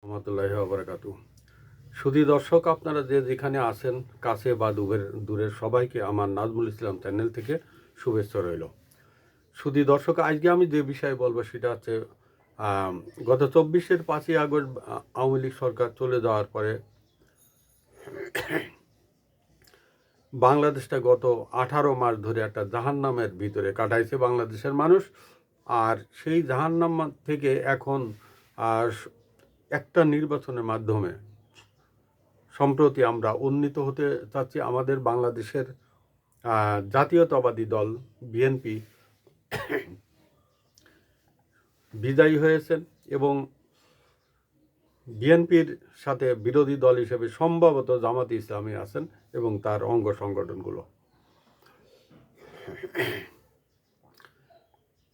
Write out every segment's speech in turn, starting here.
রহমতুল্লাহি ওয়া বারাকাতুহু। সুধী দর্শক, আপনারা যে যেখানে আছেন, কাছে বা দূরের সবাইকে আমার নাজমুল ইসলাম চ্যানেল থেকে শুভেচ্ছা রইল। সুধী দর্শক, আজকে আমি যে বিষয়ে বলবো সেটা হচ্ছে গত 5ই আগস্ট আওয়ামী লীগ সরকার চলে যাওয়ার পরে বাংলাদেশটা গত 18 মাস ধরে একটা জাহান্নামের ভিতরে কাটাইছে বাংলাদেশের মানুষ। আর সেই জাহান্নাম থেকে এখন একটা নির্বাচনের মাধ্যমে সম্প্রতি আমরা উন্নীত হতে চাচ্ছি। আমাদের বাংলাদেশের জাতীয়তাবাদী দল বিএনপি বিজয়ী হয়েছেন এবং বিএনপির সাথে বিরোধী দল হিসেবে সম্ভবত জামাতে ইসলামী আছেন এবং তার অঙ্গ সংগঠনগুলো।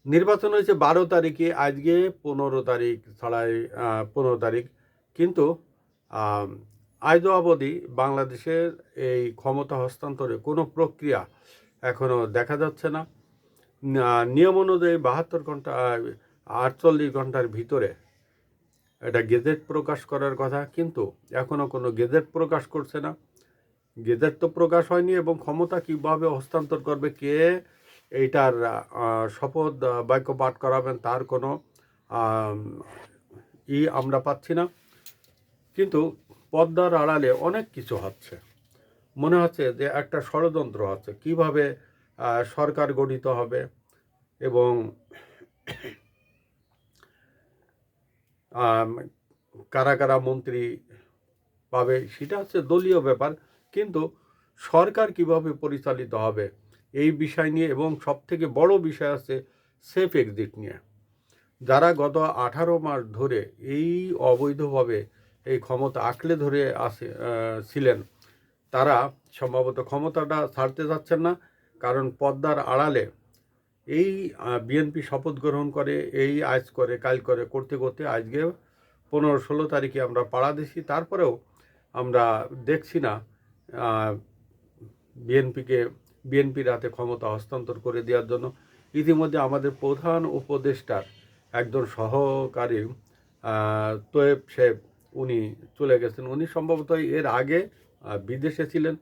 নির্বাচন হয়েছে 12 তারিখে, আজকে 15 তারিখ ছাড়াই 15 তারিখ, কিন্তু আজও অবধি বাংলাদেশের এই ক্ষমতা হস্তান্তরে কোনো প্রক্রিয়া এখনও দেখা যাচ্ছে না। নিয়ম অনুযায়ী 72 ঘন্টা 48 ঘন্টার ভিতরে এটা গেজেট প্রকাশ করার কথা, কিন্তু এখনও কোনো গেজেট প্রকাশ করছে না। গেজেট তো প্রকাশ হয়নি এবং ক্ষমতা কীভাবে হস্তান্তর করবে, কে এইটার শপথ বাক্য পাঠ করাবেন, তার কোনো আমরা পাচ্ছি না। কিন্তু পর্দার আড়ালে অনেক কিছু হচ্ছে, মনে হচ্ছে যে একটা ষড়যন্ত্র হচ্ছে কিভাবে সরকার গঠিত হবে এবং কারা কারা মন্ত্রী পাবে সেটা হচ্ছে দলীয় ব্যাপার, কিন্তু সরকার কিভাবে পরিচালিত হবে এই বিষয় নিয়ে, এবং সবথেকে বড় বিষয় আছে সেফ এক্সিট নিয়ে। যারা গত 18 মাস ধরে এই অবৈধভাবে এই ক্ষমতা আঁকড়ে ধরে ছিলেন, তারা সম্ভবত ক্ষমতাটা ছাড়তে যাচ্ছেন না, কারণ পর্দার আড়ালে এই বিএনপি শপথ গ্রহণ করে, এই আজ করে কাল করে করতে করতে আজকে 15-16 তারিখে আমরা পাড়া দিছি, তারপরেও আমরা দেখছি না বিএনপির হাতে ক্ষমতা হস্তান্তর করে দেওয়ার জন্য। ইতিমধ্যে আমাদের প্রধান উপদেষ্টার একজন সহকারী তোয়েব সাহেব, উনি চলে গেছেন। উনি সম্ভবত এর আগে বিদেশে ছিলেন।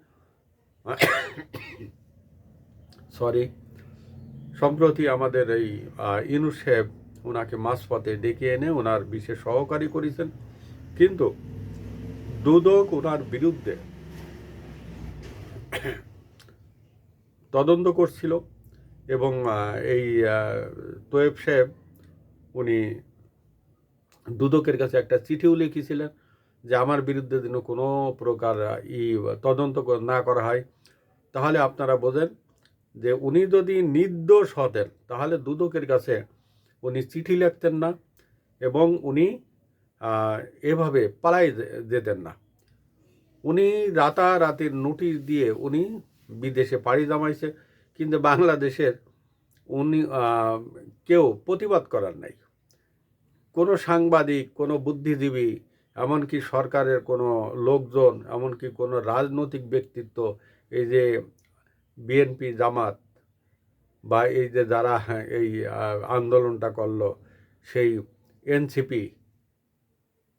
সম্প্রতি আমাদের এই ইউনূস সাহেব ওনাকে মাঝপথে ডেকে এনে ওনার বিশেষ সহকারী করেছেন, কিন্তু দুদক ওনার বিরুদ্ধে তদন্ত করছিল এবং এই তোয়েব সাহেব উনি দুদকের কাছে একটা চিঠিও লিখেছিলেন যে আমার বিরুদ্ধে যেন কোনো প্রকার তদন্ত না করা হয়। তাহলে আপনারা বোঝেন যে উনি যদি নির্দোষ হতেন তাহলে দুদকের কাছে উনি চিঠি লিখতেন না এবং উনি এভাবে পালাই যেতেন না। উনি রাতারাতির নোটিশ দিয়ে উনি বিদেশে পাড়ি জমাইছে, কিন্তু বাংলাদেশের উনি কেউ প্রতিবাদ করার নাই। কোনো সাংবাদিক, কোনো বুদ্ধিজীবী, এমনকি সরকারের কোনো লোকজন, এমনকি কোনো রাজনৈতিক ব্যক্তিত্ব, এই যে বিএনপি জামাত বা এই যে যারা এই আন্দোলনটা করলো সেই এনসিপি,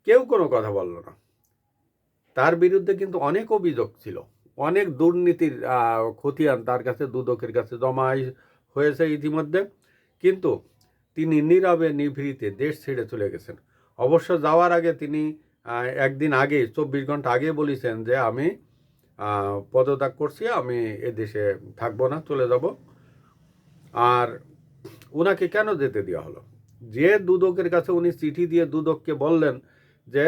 কেউ কোনো কথা বলল না। তার বিরুদ্ধে কিন্তু অনেক অভিযোগ ছিল, অনেক দুর্নীতির খতিয়ান তার কাছে দুদকের কাছে জমা হয়েছে ইতিমধ্যে, কিন্তু তিনি নীরবে নিভৃতে দেশ ছেড়ে চলে গেছেন। অবশ্য যাওয়ার আগে তিনি একদিন আগে 24 ঘন্টা আগে বলেছেন যে আমি পদত্যাগ করছি, আমি এদেশে থাকবো না, চলে যাব। আর ওনাকে কেন যেতে দেওয়া হলো? যে দুদকের কাছে উনি চিঠি দিয়ে দুদককে বললেন যে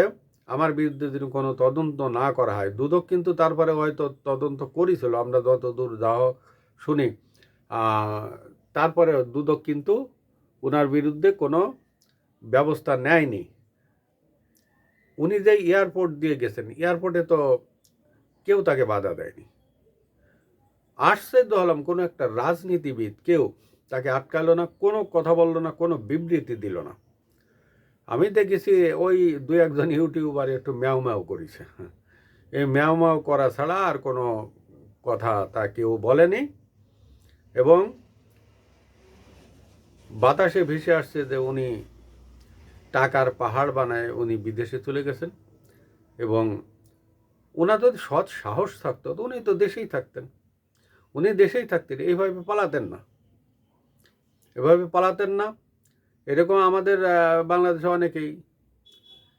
আমার বিরুদ্ধে যদি কোনো তদন্ত না করা হয়, দুদক কিন্তু তারপরে হয়তো তদন্ত করেছিল, আমরা যতদূর যাওয়া শুনি। তারপরে দুদক কিন্তু ওনার বিরুদ্ধে কোনো ব্যবস্থা নেয়নি। উনি যে এয়ারপোর্ট দিয়ে গেছেন, এয়ারপোর্টে তো কেউ তাকে বাধা দেয়নি। আশ্চর্য হলাম, কোনো একটা রাজনীতিবিদ কেউ তাকে আটকালো না, কোনো কথা বললো না, কোনো বিবৃতি দিল না। আমি দেখেছি ওই 2-1 ইউটিউবার একটু ম্যাও ম্যাও করেছে, এই ম্যাও ম্যাও করা ছাড়া আর কোনো কথা তা কেউ বলেনি। এবং বাতাসে ভেসে আসছে যে উনি টাকার পাহাড় বানায় উনি বিদেশে চলে গেছেন। এবং ওনার যদি সৎ সাহস থাকতো তো উনি তো দেশেই থাকতেন, উনি দেশেই থাকতেন, এইভাবে পালাতেন না, এভাবে পালাতেন না। এরকম আমাদের বাংলাদেশে অনেকেই,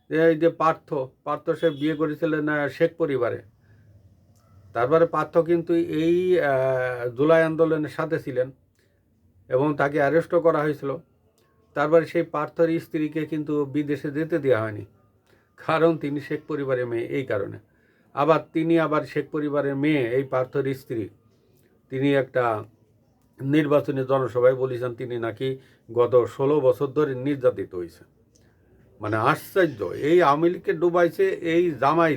এই যে পার্থ সে বিয়ে করেছিলেন শেখ পরিবারে। তারপরে পার্থ কিন্তু এই জুলাই আন্দোলনের সাথে ছিলেন এবং তাকে অ্যারেস্টও করা হয়েছিল। তারপরে সেই পার্থর স্ত্রীকে কিন্তু বিদেশে যেতে দেওয়া হয়নি, কারণ তিনি শেখ পরিবারের মেয়ে, এই কারণে। তিনি আবার শেখ পরিবারের মেয়ে, এই পার্থর স্ত্রী, তিনি একটা নির্বাচনী জনসভায় বলেছেন তিনি নাকি গত 16 বছর ধরে নির্যাতিত হয়েছে। মানে আশ্চর্য, এই আওয়ামী লীগকে ডুবাইছে এই জামাই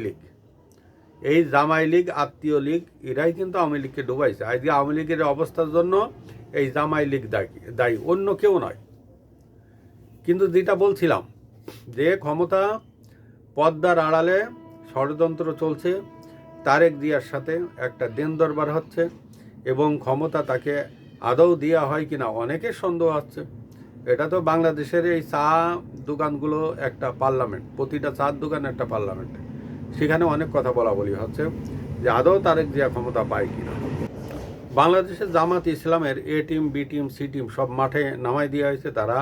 লীগ আত্মীয় লীগ, এরাই কিন্তু আওয়ামী লীগকে ডুবাইছে। আজকে আওয়ামী লীগের অবস্থার জন্য এই জামাই লীগ দায়ী, অন্য কেউ নয়। কিন্তু যেটা বলছিলাম যে ক্ষমতা পদ্মার আড়ালে ষড়যন্ত্র চলছে, তারেক জিয়ার সাথে একটা দেন দরবার হচ্ছে এবং ক্ষমতা তাকে আদৌ দেওয়া হয় কিনা অনেকের সন্দেহ আছে। এটা তো বাংলাদেশের এই চা দোকানগুলো একটা পার্লামেন্ট, প্রতিটা চার দোকান একটা পার্লামেন্ট, সেখানে অনেক কথা বলি হচ্ছে যে আদৌ তারেক জিয়া ক্ষমতা পায় কিনা। বাংলাদেশের জামাত ইসলামের A team, B team, C team সব মাঠে নামাই দেওয়া হয়েছে। তারা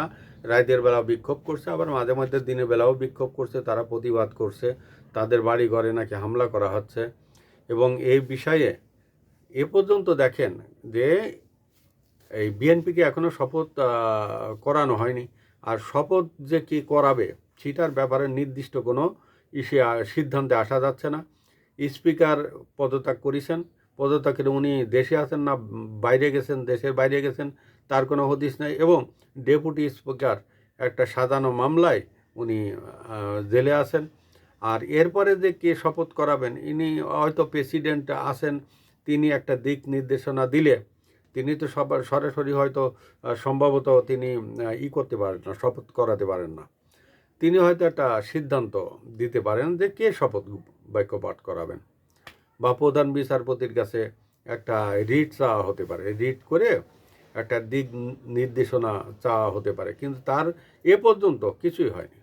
রাতের বেলা বিক্ষোভ করছে, আবার মাঝে মাঝে দিনের বেলাও বিক্ষোভ করছে, তারা প্রতিবাদ করছে। তাদের বাড়ি ঘরে নাকি হামলা করা হচ্ছে। এবং এই বিষয়ে এ পর্যন্ত দেখেন যে এই বিএনপিকে এখনও শপথ করানো হয়নি। আর শপথ যে কি করাবে সেটার ব্যাপারে নির্দিষ্ট কোনো সিদ্ধান্তে আসা যাচ্ছে না। স্পিকার পদত্যাগ করেছেন, পদত্যাগের উনি দেশে আছেন না বাইরে গেছেন, দেশের বাইরে গেছেন তার কোনো হদিস নেই। এবং ডেপুটি স্পিকার একটা সাজানো মামলায় উনি জেলে আছেন। আর এরপরে যে কে শপথ করাবেন, ইনি হয়তো প্রেসিডেন্ট আছেন, তিনি একটা দিক নির্দেশনা দিলে তিনি তো সরাসরি হয়তো সম্ভবত তিনি করতে পারেন না, শপথ করাতে পারেন না। তিনি হয়তো একটা সিদ্ধান্ত দিতে পারেন যে কে শপথ বাক্য পাঠ করাবেন, বা প্রধান বিচারপতির কাছে একটা রিট চাওয়া হতে পারে, রিট করে একটা দিক নির্দেশনা চাওয়া হতে পারে। কিন্তু তার এ পর্যন্ত কিছুই হয়নি।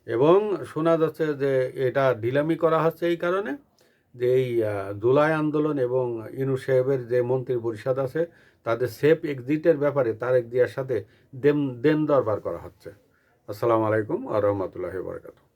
এবং শোনা যাচ্ছে যে এটা ঢিলামি করা হচ্ছে এই কারণে যে এই জুলাই আন্দোলন এবং ইউনূস সাহেবের যে মন্ত্রী পরিষদ আছে তাদের সেফ এক্সিটের ব্যাপারে তারেক জিয়ার সাথে দেন দরবার করা হচ্ছে। আসসালামু আলাইকুম ওয়া রাহমাতুল্লাহি ওয়া বারাকাতুহু।